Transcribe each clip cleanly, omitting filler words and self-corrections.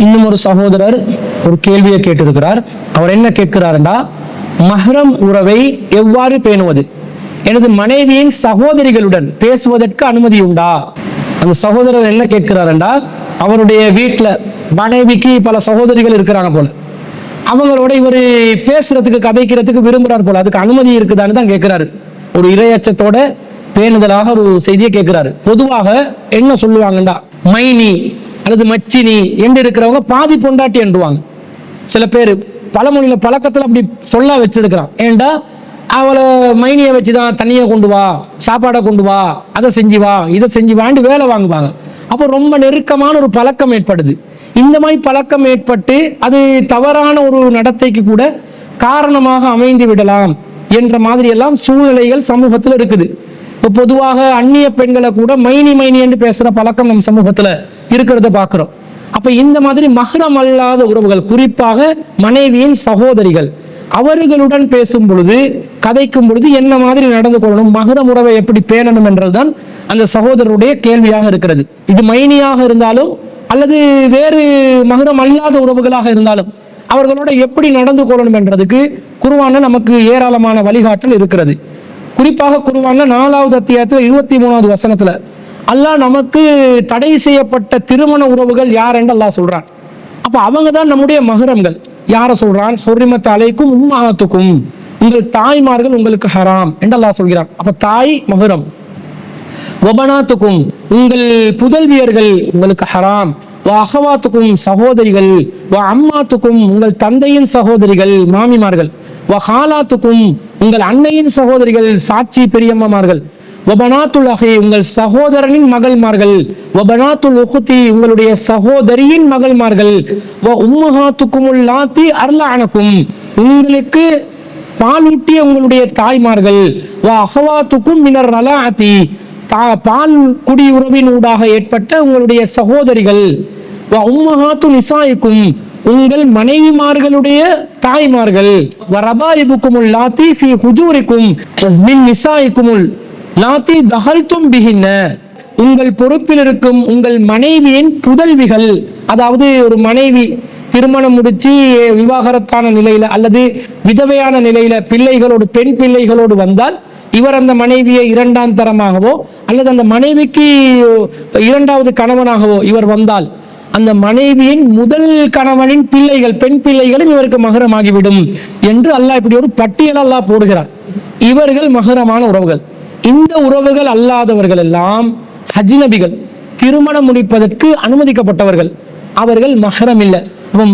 இன்னும் ஒரு சகோதரர் ஒரு கேள்வியை கேட்டிருக்கிறார். அவர் என்ன கேட்கிறாருண்டா, மஹ்ரம் உறவை எவ்வாறு பேணுவது? எனது மனைவியின் சகோதரிகளுடன் பேசுவதற்கு அனுமதி உண்டா? அந்த சகோதரர் என்ன கேட்கிறாருண்டா, அவருடைய வீட்டில் மனைவிக்கு பல சகோதரிகள் இருக்கிறாங்க போல, அவங்களோட இவர் பேசுறதுக்கு கதைக்கிறதுக்கு விரும்புறார் போல, அதுக்கு அனுமதி இருக்குதான்னு தான் கேட்கிறாரு. ஒரு இரையச்சத்தோட பேணுதலாக ஒரு செய்தியை கேட்கிறாரு. பொதுவாக என்ன சொல்லுவாங்கண்டா, மைனி அல்லது மச்சினி என்று இருக்கிறவங்க பாதி பொண்டாட்டி என்றுவாங்க. சில பேர் பழமொழியில பழக்கத்தில் அப்படி சொல்ல வச்சிருக்கிறான். ஏண்டா அவளை மைனியை வச்சுதான் தண்ணியை கொண்டு வா, சாப்பாடை கொண்டு வா, அதை செஞ்சு வா, இதை செஞ்சு வாண்டு வேலை வாங்குவாங்க. அப்போ ரொம்ப நெருக்கமான ஒரு பழக்கம் ஏற்படுது. இந்த மாதிரி பழக்கம் ஏற்பட்டு அது தவறான ஒரு நடத்தைக்கு கூட காரணமாக அமைந்து விடலாம் என்ற மாதிரி எல்லாம் சூழ்நிலைகள் சமூகத்தில் இருக்குது. இப்போ பொதுவாக அந்நிய பெண்களை கூட மைனி மைனி என்று பேசுற பழக்கம் நம் சமூகத்துல இருக்கிறத பார்க்கிறோம். அப்ப இந்த மாதிரி மஹ்ரம் அல்லாத உறவுகள், குறிப்பாக மனைவியின் சகோதரிகள், அவர்களுடன் பேசும் பொழுது கதைக்கும் பொழுது என்ன மாதிரி நடந்து கொள்ளணும், மஹ்ரம் உறவை எப்படி பேணணும் என்றதுதான் அந்த சகோதரருடைய கேள்வியாக இருக்கிறது. இது மைனியாக இருந்தாலும் அல்லது வேறு மஹ்ரம் அல்லாத உறவுகளாக இருந்தாலும் அவர்களோட எப்படி நடந்து கொள்ளணும் என்றதுக்கு குர்ஆன்ல நமக்கு ஏராளமான வழிகாட்டல் இருக்கிறது. குறிப்பாக குர்ஆன்ல 4வது அத்தியாயத்தில் 23வது வசனத்துல அல்லாஹ் நமக்கு தடை செய்யப்பட்ட திருமண உறவுகள் யார் என்று அல்லாஹ் சொல்றான். அப்ப அவங்க தான் நம்முடைய மஹ்ரம்கள். யார சொல்றான்? ஹுர்ரிமத் அலைக்கும் உம்மஹாத்துக்கும், உங்கள் தாய்மார்கள் உங்களுக்கு ஹராம் என்று அல்லாஹ் சொல்கிறான். அப்ப தாய் மஹ்ரம். வபனாத்துக்கும், உங்கள் புதல்வியர்கள் உங்களுக்கு ஹராம். அஹவாத்துக்கும், சகோதரிகள். அம்மாத்துக்கும், உங்கள் தந்தையின் சகோதரிகள் மாமிமார்கள். வஹாலாத்துக்கும், உங்கள் அன்னையின் சகோதரிகள் சாட்சி பெரியம்மார்கள். வபனாத்துல் அஹி, உங்கள் சகோதரனின் மகள்மார்கள். வபனாத்துல் உஹ்தி, உங்களுடைய சகோதரியின் மகள்மார்கள். வ உம்மஹாத்துக்குமுல் லாத்தி அர்லஅனக்கும், உங்களுக்கு பாலூட்டிய உங்களுடைய தாய்மார்கள். வ அஹவாத்துக்கும் மினர் ரலாஅத்தி, பால் குடியுறவின் ஊடாக ஏற்பட்ட உங்களுடைய சகோதரிகள். வ உம்மஹாத்து நிசாயிக்கும், உங்கள் மனைவிமார்களுடைய தாய்மார்கள். வ ரபாயிபுக்குமுல் லாத்தி ஃபீ ஹுஜூரிக்கும் மின் நிசாயிக்குமுல் லாத்தி தஹல்தும் பிஹின்ன, உங்கள் பொறுப்பில் இருக்கும் உங்கள் மனைவியின் புதல்விகள். அதாவது ஒரு மனைவி திருமணம் முடிச்சு விவாகரத்தான நிலையில அல்லது விதவையான நிலையில பிள்ளைகளோடு, பெண் பிள்ளைகளோடு வந்தால் இவர் அந்த மனைவியை இரண்டாம் தரமாகவோ அல்லது அந்த மனைவிக்கு இரண்டாவது கணவனாகவோ இவர் வந்தால் அந்த மனைவியின் முதல் கணவனின் பிள்ளைகள், பெண் பிள்ளைகளும் இவருக்கு மஹ்ரமாகிவிடும் என்று அல்லாஹ் இப்படி ஒரு பட்டியல் அல்லாஹ் போடுகிறார். இவர்கள் மஹ்ரமான உறவுகள். இந்த உறவுகள் அல்லாதவர்கள் எல்லாம் அஜ்னபிகள், திருமணம் முடிப்பதற்கு அனுமதிக்கப்பட்டவர்கள், அவர்கள் மஹ்ரம் இல்லை.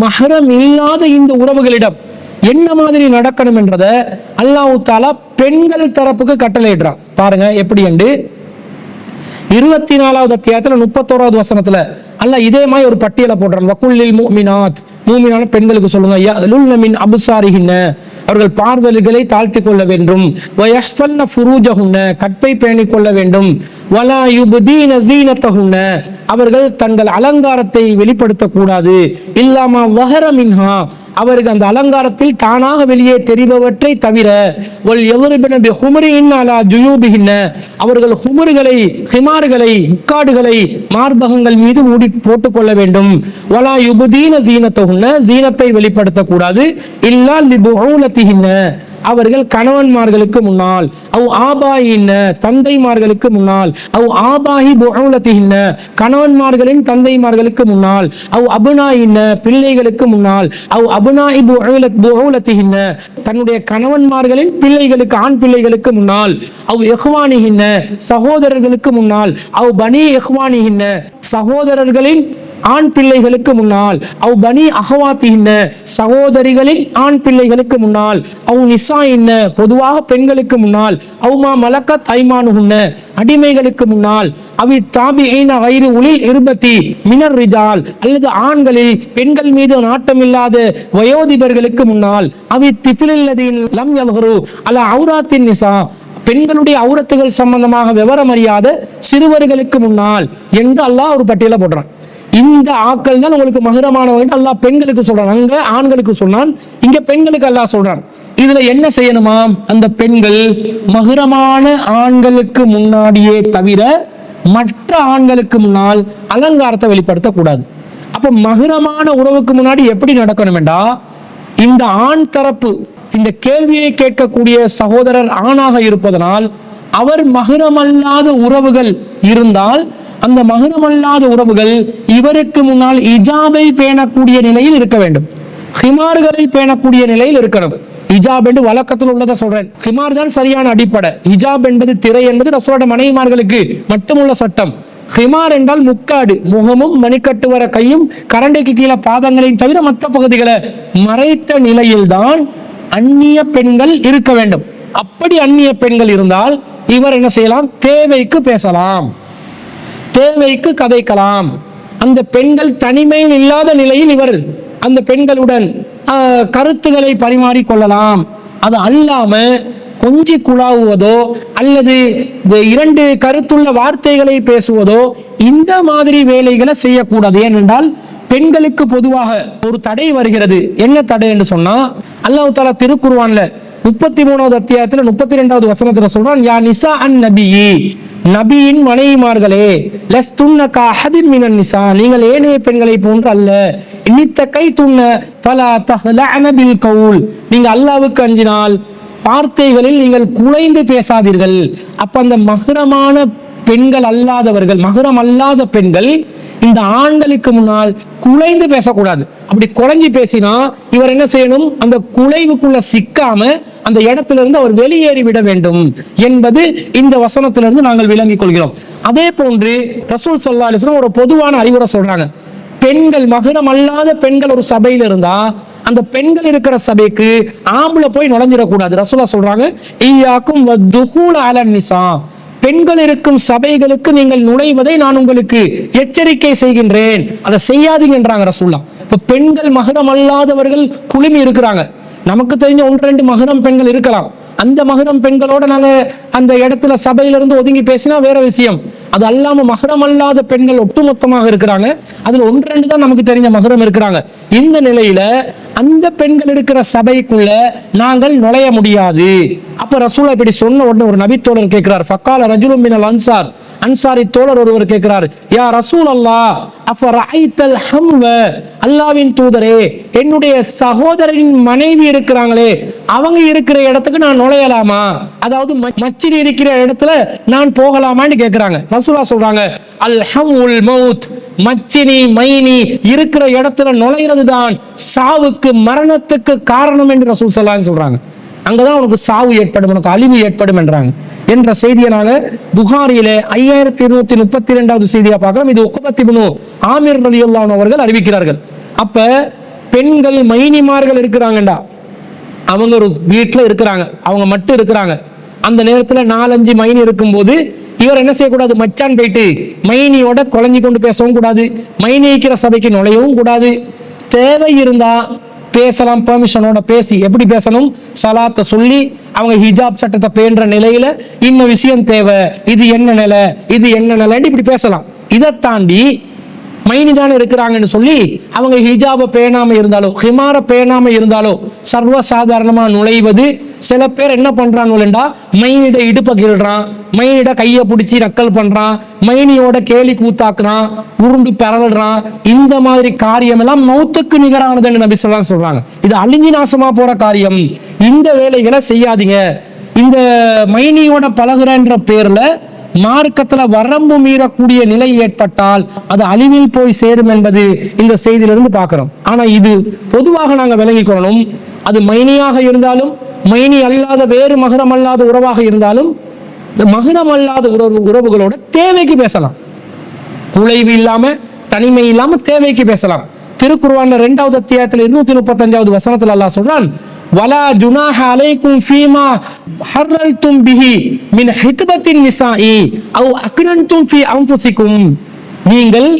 மஹ்ரம் இல்லாத இந்த உறவுகளிடம் என்ன மாதிரி நடக்கணும் என்றத அல்லாஹ் தஆலா பெண்கள் தரப்புக்கு கட்டளையிடுறான். பாருங்க எப்படி என்று 24வது அத்தியாயத்துல 31வது வசனத்துல அல்லாஹ் இதே மாதிரி ஒரு பட்டியலை போடுறான். வகுல்லில் முஃமினாத், மூமினான பெண்களுக்கு சொல்லுங்க, யலுல்ன மின் அப்சாரிஹின்ன, அவர்கள் பார்வைகளை தாழ்த்தி கொள்ள வேண்டும். வயஹ்ஃபல்ன ஃபுரூஜஹுன்ன, கற்பை பேணிக் கொள்ள வேண்டும். வலா யுப்தீன ஸீனத்தஹுன்ன, அவர்கள் தங்கள் அலங்காரத்தை வெளிப்படுத்தக்கூடாது. இல்லாமா வஹர மின்ஹா, அவருக்கு அந்த அலங்காரத்தில் தானாக வெளியே தெரிபவற்றை தவிர. வல் யضربن بخمرهن على جيوبهن, அவர்கள் ஹுமர்களை, ஹிமார்களை, முக்காடுகளை மார்பகங்கள் மீது மூடி போட்டுக் கொள்ள வேண்டும். வலா யுப்தீன ஸீனத்தஹுன்ன, ஸீனத்தை வெளிப்படுத்தக்கூடாது. இல்லா லிபுஊலத்திஹின்ன, அவர்கள் கணவன்மார்களுக்கு முன்னால். அவ் ஆபாயின்ன, தந்தைமார்களுக்கு முன்னால். அவ் ஆபாஹி புஊலத்திஹின்ன, கணவன்மார்களின் தந்தைமார்களுக்கு முன்னால். அவ் அபுனாயின்ன, பிள்ளைகளுக்கு முன்னால். அவ் அபுனாஇ புஊலத்திஹின்ன, தன்னுடைய கணவன்மார்களின் பிள்ளைகளுக்கு, ஆண் பிள்ளைகளுக்கு முன்னால். அவ் இஹ்வானிஹின்ன, சகோதரர்களுக்கு முன்னால். அவ் பனி இஹ்வானிஹின்ன, சகோதரர்களின் ஆண் பிள்ளைகளுக்கு முன்னால். அவ் பனி அஹவாத்திஹின்ன, சகோதரிகளின் ஆண் பிள்ளைகளுக்கு முன்னால். அவ் நிசாயின்ன, பொதுவாக பெண்களுக்கு முன்னால். அவ் மா மலக்கத் ஐமானுஹுன்ன, அடிமைகளுக்கு முன்னால். அவி தாபிஈன கைரு உலில் இர்பத்தி மினர் ரிஜால், அல்லது ஆண்களில் பெண்கள் மீது நாட்டமில்லாத வயோதிபர்களுக்கு முன்னால். அவி திஃபிலில்லதீன் லம் யல்ஹரு அலா ஔராத்தின் நிசா, பெண்களுடைய அவுரத்துகள் சம்பந்தமாக விவரம் அறியாத சிறுவர்களுக்கு முன்னால் என்று அல்லாஹ் ஒரு பட்டியலை போடுறான். இந்த ஆட்கள் தான் உங்களுக்கு மஹ்ரமானவர்கள் அல்லாஹ் பெண்களுக்கு சொல்றான். அங்க ஆண்களுக்கு சொன்னான், இங்க பெண்களுக்கு அல்லாஹ் சொல்றான். இதுல என்ன செய்யணுமாம்? அந்த பெண்கள் மஹ்ரமான ஆண்களுக்கு முன்னாடியே தவிர மற்ற ஆண்களுக்கு முன்னால் அலங்காரத்தை வெளிப்படுத்தக்கூடாது. அப்ப மஹ்ரமான உறவுக்கு முன்னாடி எப்படி நடக்கணும்டா, இந்த ஆண் தரப்பு இந்த கேள்வியை கேட்கக்கூடிய சகோதரர் ஆணாக இருப்பதனால் அவர் மஹ்ரமல்லாத உறவுகள் இருந்தால் அந்த மஹ்ரமல்லாத உறவுகள் இவருக்கு முன்னால் இஜாபை பேணக்கூடிய நிலையில் இருக்க வேண்டும், ஹிமார்களை பேணக்கூடிய நிலையில் இருக்கணும். ஹிஜாப் என்று வழக்கத்தில் உள்ளதை சொல்றேன். ஹிமார் தான் சரியான அடிப்படை. ஹிஜாப் என்பது திரை என்பது ரசூலோட மனைவிமார்களுக்கு மட்டுமுள்ள சட்டம். ஹிமார் என்றால் முக்காடு, முகமும் மணிக்கட்டு வர கையும் கரண்டைக்கு கீழே பாதங்களையும் தவிர மற்ற பகுதிகளை மறைத்த நிலையில்தான் அந்நிய பெண்கள் இருக்க வேண்டும். அப்படி அந்நிய பெண்கள் இருந்தால் இவர் என்ன செய்யலாம், தேவைக்கு பேசலாம், தேவைக்கு கதைக்கலாம். அந்த பெண்கள் தனிமையில் இல்லாத நிலையில் இவர் அந்த பெண்களுடன் கருத்துக்களை பரிமாறிக்கொள்ளலாம். அது அல்லாம கொஞ்சி குழாவுவதோ அல்லது இரண்டு கருத்துள்ள வார்த்தைகளை பேசுவதோ இந்த மாதிரி வேலைகளை செய்யக்கூடாது. ஏனென்றால் பெண்களுக்கு பொதுவாக ஒரு தடை வருகிறது. என்ன தடை என்று சொன்னா, அல்லாஹ் தஆலா திருக்குர்ஆன்ல 33வது அத்தியாயத்துல 32வது வசனத்துல சொல்றான், யா நிசா அன் நபியி, நபியின் மனைவிமார்களே, லஸ்துன்ன கஅஹதின் மினன் நிசா, நீங்கள் ஏனைய பெண்களை போன்று அல்ல, இன்னித்தகைதுன்ன ஃபலா தஹ்லஅன பில் கவுல், நீங்க அல்லாஹ்வுக்கு அஞ்சினால் வார்த்தைகளில் நீங்கள் குலைந்து பேசாதீர்கள். அப்ப அந்த மஹ்ரமான பெண்கள் அல்லாதவர்கள், மஹ்ரம் அல்லாத பெண்கள் இந்த ஆண்களுக்கு முன்னால் குலைந்து பேசக்கூடாது. அப்படி குலைஞ்சு பேசினா இவர் என்ன செய்யணும், அந்த குலைவுக்குள்ள சிக்காம அந்த இடத்துல இருந்து அவர் வெளியேறி விட வேண்டும் என்பது இந்த வசனத்திலிருந்து நாங்கள் விளங்கிக் கொள்கிறோம். அதே போன்று ரசூல் ஸல்லல்லாஹு அலைஹி வஸல்லம் ஒரு பொதுவான அறிவுரை சொல்றாங்க. பெண்கள் மஹ்ரம் அல்லாத பெண்கள் ஒரு சபையில் இருந்தா அந்த பெண்கள் இருக்கிற சபைக்கு ஆம்பளை போய் நுழைஞ்சிடக்கூடாது. ரசூலுல்லாஹ் சொல்றாங்க, ஈயாக்கும் வதுஹூல அலன் நிசா, பெண்கள் இருக்கும் சபைகளுக்கு நீங்கள் நுழைவதை நான் உங்களுக்கு எச்சரிக்கை செய்கின்றேன், அதை செய்யாதீங்கன்றாங்க ரசூலுல்லாஹ். இப்ப பெண்கள் மஹ்ரம் அல்லாதவர்கள் குழுமி இருக்கிறாங்க. நமக்கு தெரிஞ்ச 1-2 மஹ்ரம் பெண்கள் இருக்கலாம். அந்த மஹ்ரம் பெண்களோட நாங்க அந்த இடத்துல சபையிலிருந்து ஒதுங்கி பேசினா வேற விஷயம். அது அல்லாம மஹ்ரம் அல்லாத பெண்கள் ஒட்டுமொத்தமாக இருக்கிறாங்க. அதுல 1-2 தான் நமக்கு தெரிஞ்ச மஹ்ரம் இருக்கிறாங்க. இந்த நிலையில அந்த பெண்கள் இருக்கிற சபைக்குள்ள நாங்கள் நுழைய முடியாது. அப்ப ரசூலுல்லாஹ் இப்படி சொன்ன உடனே ஒரு நபி தோழர் கேட்கிறார், ஃபக்கால ரஜுலும் மினல் அன்சார், அன்சாரி தோழர் ஒருவர் கேட்கிறார், யா ரசூலல்லாஹ் அஃபரஐத்தல் ஹம்வ, அல்லாஹ்வின் தூதரே, என்னுடைய சகோதரனின் மனைவி இருக்கிறாங்களே அவங்க இருக்கிற இடத்துக்கு நான் நுழையலாமா, அதாவது மச்சினி இருக்கிற இடத்துல நான் போகலாமான்னு கேட்கிறாங்க. ரசூலுல்லாஹ் சொல்றாங்க, அல் ஹம்வுல் மௌத், மச்சினி மைனி இருக்கிற இடத்துல நுழையிறது தான் சாவுக்கு மரணத்துக்கு காரணம் என்று ரசூல் ஸல்லல்லாஹு அலைஹி வஸல்லம் சொல்றாங்க. அங்கதான் உனக்கு சாவு ஏற்படும், உனக்கு அழிவு ஏற்படும் என்றாங்க என்ற செய்தியை நாங்க புகாரியிலே 5232வது செய்தியா பார்க்கிறோம். இது உக்பத் இப்னு ஆமிர் ரலியல்லாஹு அன்ஹு அவர்கள் அறிவிக்கிறார்கள். அப்ப பெண்கள் மைனிமார்கள் இருக்கிறாங்கடா, அவங்க ஒரு வீட்டுல இருக்கிறாங்க, அவங்க மட்டும் இருக்கிறாங்க. அந்த நேரத்துல 4-5 மைனி இருக்கும்போது இவர் என்ன செய்யக்கூடாது, மச்சான் போயிட்டு மைனியோட குழஞ்சி கொண்டு பேசவும் கூடாது, மைனி இருக்கிற சபைக்கு நுழையவும் கூடாது. தேவை இருந்தா பேசலாம், பெர்மிஷனோட பேசி. எப்படி பேசணும், சலாத்தை சொல்லி அவங்க ஹிஜாப் சட்டத்தை பேன்ற நிலையில இன்ன விஷயம் தேவை, இது என்ன நிலை, இது என்ன நிலைன்னு இப்படி பேசலாம். இதை தாண்டி மைனி தானே இருக்கிறாங்கன்னு சொல்லி அவங்க ஹிஜாபை பேணாம இருந்தாலோ ஹிமார பேணாம இருந்தாலோ சர்வசாதாரணமா நுழைவது. சில பேர் என்ன பண்றாங்கடா, மைனிட இடுப்பை கீழ்றான், மைனிட கையை பிடிச்சி நக்கல் பண்றான், மைனியோட கேலி கூத்தாக்குறான், உருண்டு பெறல்றான். இந்த மாதிரி காரியம் எல்லாம் மௌத்துக்கு நிகரானதுன்னு நபி ஸல்லல்லாஹு அலைஹி வஸல்லம் சொல்றாங்க. இது அழிஞ்சி நாசமா போற காரியம். இந்த வேலைகளை செய்யாதீங்க. இந்த மைனியோட பழகுறன்ற பேர்ல மார்க்கத்துல வரம்பு மீறக்கூடிய நிலை ஏற்பட்டால் அது அழிவில் போய் சேரும் என்பது இந்த செய்தியிலிருந்து பார்க்கிறோம். ஆனா இது பொதுவாக நாங்க விளங்கிக் கொள்ளணும். அது மைனியாக இருந்தாலும் மைனி அல்லாத வேறு மஹ்ரம் அல்லாத உறவாக இருந்தாலும் மஹ்ரம் அல்லாத உறவுகளோட தேவைக்கு பேசலாம், குலைவு இல்லாம தனிமை இல்லாம தேவைக்கு பேசலாம். திருக்குர்ஆன்ல 2வது அத்தியாயத்துல 235வது வசனத்துல அல்லாஹ் சொல்றான், வலா ஜுனாஹ அலைக்கும் ஃபீமா ஹர்ரல்தும் பிஹி மின் ஹித்பத்தின் நிசாஇ அவ் அக்னன்தும் ஃபீ அன்ஃபுசிக்கும், நீங்கள்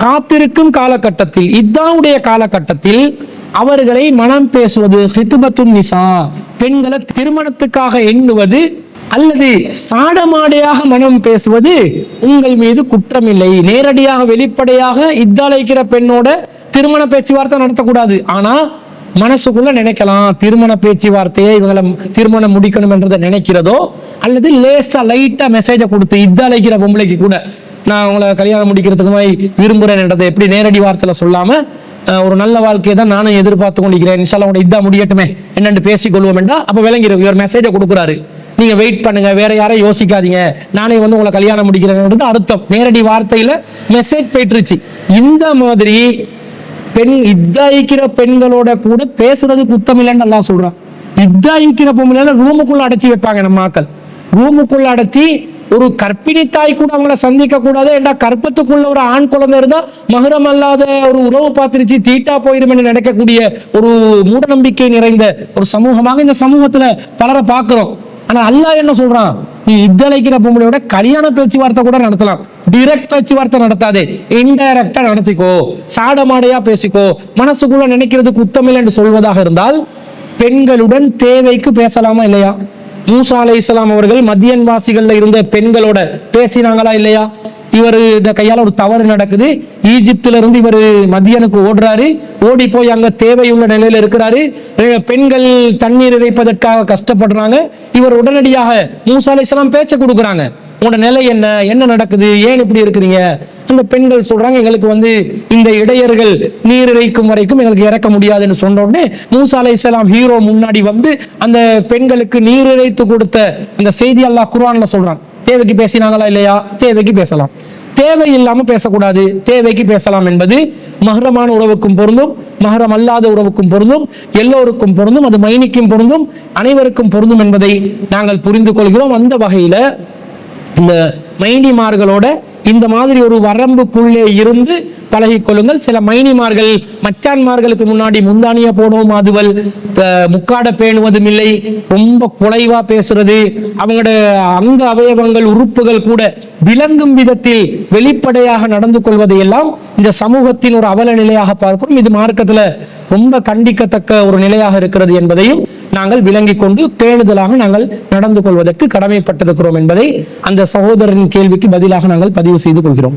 காத்திருக்கும் காலகட்டத்தில், இத்தாவுடைய காலகட்டத்தில் அவர்களை மனம் பேசுவது, ஹித்பத்துன் நிசா பெண்களை திருமணத்துக்காக எண்ணுவது அல்லது சாடமாடையாக மனம் பேசுவது உங்கள் மீது குற்றம் இல்லை. நேரடியாக வெளிப்படையாக இத்தாலைக்கிற பெண்ணோட திருமண பேச்சுவார்த்தை நடத்தக்கூடாது. ஆனா மனசுக்குள்ள நினைக்கலாம், திருமண பேச்சுவார்த்தையை இவங்களை திருமணம் முடிக்கணும் என்றதை நினைக்கிறதோ அல்லது லேசா லைட்டா மெசேஜை கொடுத்து இத்தாலைக்கிற பொம்பளைக்கு கூட நான் உங்களை கல்யாணம் முடிக்கிறதுக்கு மாதிரி விரும்புறேன்ன்றதை எப்படி நேரடி வார்த்தையில சொல்லாம ஒரு நல்ல வாழ்க்கையை தான் நானும் எதிர்பார்த்து கொண்டிருக்கிறேன், இன்ஷால்லா உங்களை இதா முடியட்டுமே என்னென்று பேசிக்கொள்வோம் என்றா அப்ப விளங்கிடும். இவர் மெசேஜை கொடுக்குறாரு, நீங்க வெயிட் பண்ணுங்க, வேற யாரையும் யோசிக்காதீங்க, நானே வந்து உங்களை கல்யாணம் முடிக்கிறேன்றது அர்த்தம். நேரடி வார்த்தையில மெசேஜ் போயிட்டுருச்சு. இந்த மாதிரி இத்தாயிக்கிற பெண்களோட கூட பேசுறது குத்தம் இல்லைன்னு நல்லா சொல்றான். இத்தாயிக்கிற பொம்பளை ரூமுக்குள்ள அடைச்சி வைப்பாங்க நம்ம ஆக்கள். ரூமுக்குள்ள அடைச்சி ஒரு கர்ப்பிணி தாய் கூட அவங்கள சந்திக்க கூடாது. ஏண்டா கற்பத்துக்குள்ள ஒரு ஆண் குழந்தை இருந்தா மகரம் அல்லாத ஒரு உறவு பார்த்துருச்சு தீட்டா போயிடும் என்று நடக்கக்கூடிய ஒரு மூட நம்பிக்கை நிறைந்த ஒரு சமூகமாக இந்த சமூகத்துல பலரை பார்க்கிறோம். ஆனா அல்லாஹ் என்ன சொல்றான், நீ இத்தலைக்கிற பொம்பளையோட கல்யாண பேச்சுவார்த்தை கூட நடத்தலாம், டிரெக்ட் பேச்சுவார்த்தை நடத்தாதே, இன்டைரக்டா நடத்திக்கோ, சாடமாடையா பேசிக்கோ, மனசுக்குள்ள நினைக்கிறதுக்கு உத்தமில்லை என்று சொல்வதாக இருந்தால் பெண்களுடன் தேவைக்கு பேசலாமா இல்லையா? மூசா அலைஹிஸ்ஸலாம் அவர்கள் மதியன் வாசிகள்ல இருந்த பெண்களோட பேசினாங்களா இல்லையா? இவர் இந்த கையால ஒரு தவறு நடக்குது, ஈஜிப்துல இருந்து இவர் மதியனுக்கு ஓடுறாரு, ஓடி போய் அங்க தேவையுள்ள நிலையில இருக்கிறாரு, பெண்கள் தண்ணீர் இறைப்பதற்காக கஷ்டப்படுறாங்க. இவர் உடனடியாக மூசா அலைஹிஸ்ஸலாம் பேச்ச கொடுக்குறாங்க, உங்களோட நிலை என்ன, என்ன நடக்குது, ஏன் இப்படி இருக்கிறீங்க? அந்த பெண்கள் சொல்றாங்க, எங்களுக்கு வந்து இந்த இடையர்கள் நீர் இறைக்கும் வரைக்கும் எங்களுக்கு இறக்க முடியாதுன்னு சொன்ன உடனே மூசா அலைஹிஸ்ஸலாம் ஹீரோ முன்னாடி வந்து அந்த பெண்களுக்கு நீர் இறைத்து கொடுத்த அந்த செய்தி அல்லாஹ் குர்ஆன்ல சொல்றான். தேவைக்கு பேசினாங்களா இல்லையா? தேவைக்கு பேசலாம், தேவை இல்லாம பேசக்கூடாது, தேவைக்கு பேசலாம் என்பது மஹ்ரமான உறவுக்கும் பொருந்தும், மஹ்ரம் அல்லாத உறவுக்கும் பொருந்தும், எல்லோருக்கும் பொருந்தும், அது மைனிக்கும் பொருந்தும், அனைவருக்கும் பொருந்தும் என்பதை நாங்கள் புரிந்து கொள்கிறோம். அந்த வகையில இந்த மைனிமார்களோட இந்த மாதிரி ஒரு வரம்புக்குள்ளே இருந்து பழகிக் கொள்ளுங்கள். சில மைனிமார்கள் மச்சான்மார்களுக்கு முன்னாடி முந்தானிய போனவும் அதுவல், முக்காட பேணுவதும் இல்லை, ரொம்ப குறைவா பேசுறது, அவங்களோட அங்க அவயவங்கள் உறுப்புகள் கூட விளங்கும் விதத்தில் வெளிப்படையாக நடந்து கொள்வதை எல்லாம் இந்த சமூகத்தின் ஒரு அவல நிலையாக பார்க்கிறோம். இது மார்க்கத்துல ரொம்ப கண்டிக்கத்தக்க ஒரு நிலையாக இருக்கிறது என்பதையும் நாங்கள் விளங்கிக் கொண்டு பேணுதலாக நாங்கள் நடந்து கொள்வதற்கு கடமைப்பட்டிருக்கிறோம் என்பதை அந்த சகோதரரின் கேள்விக்கு பதிலாக நாங்கள் பதிவு செய்து கொள்கிறோம்.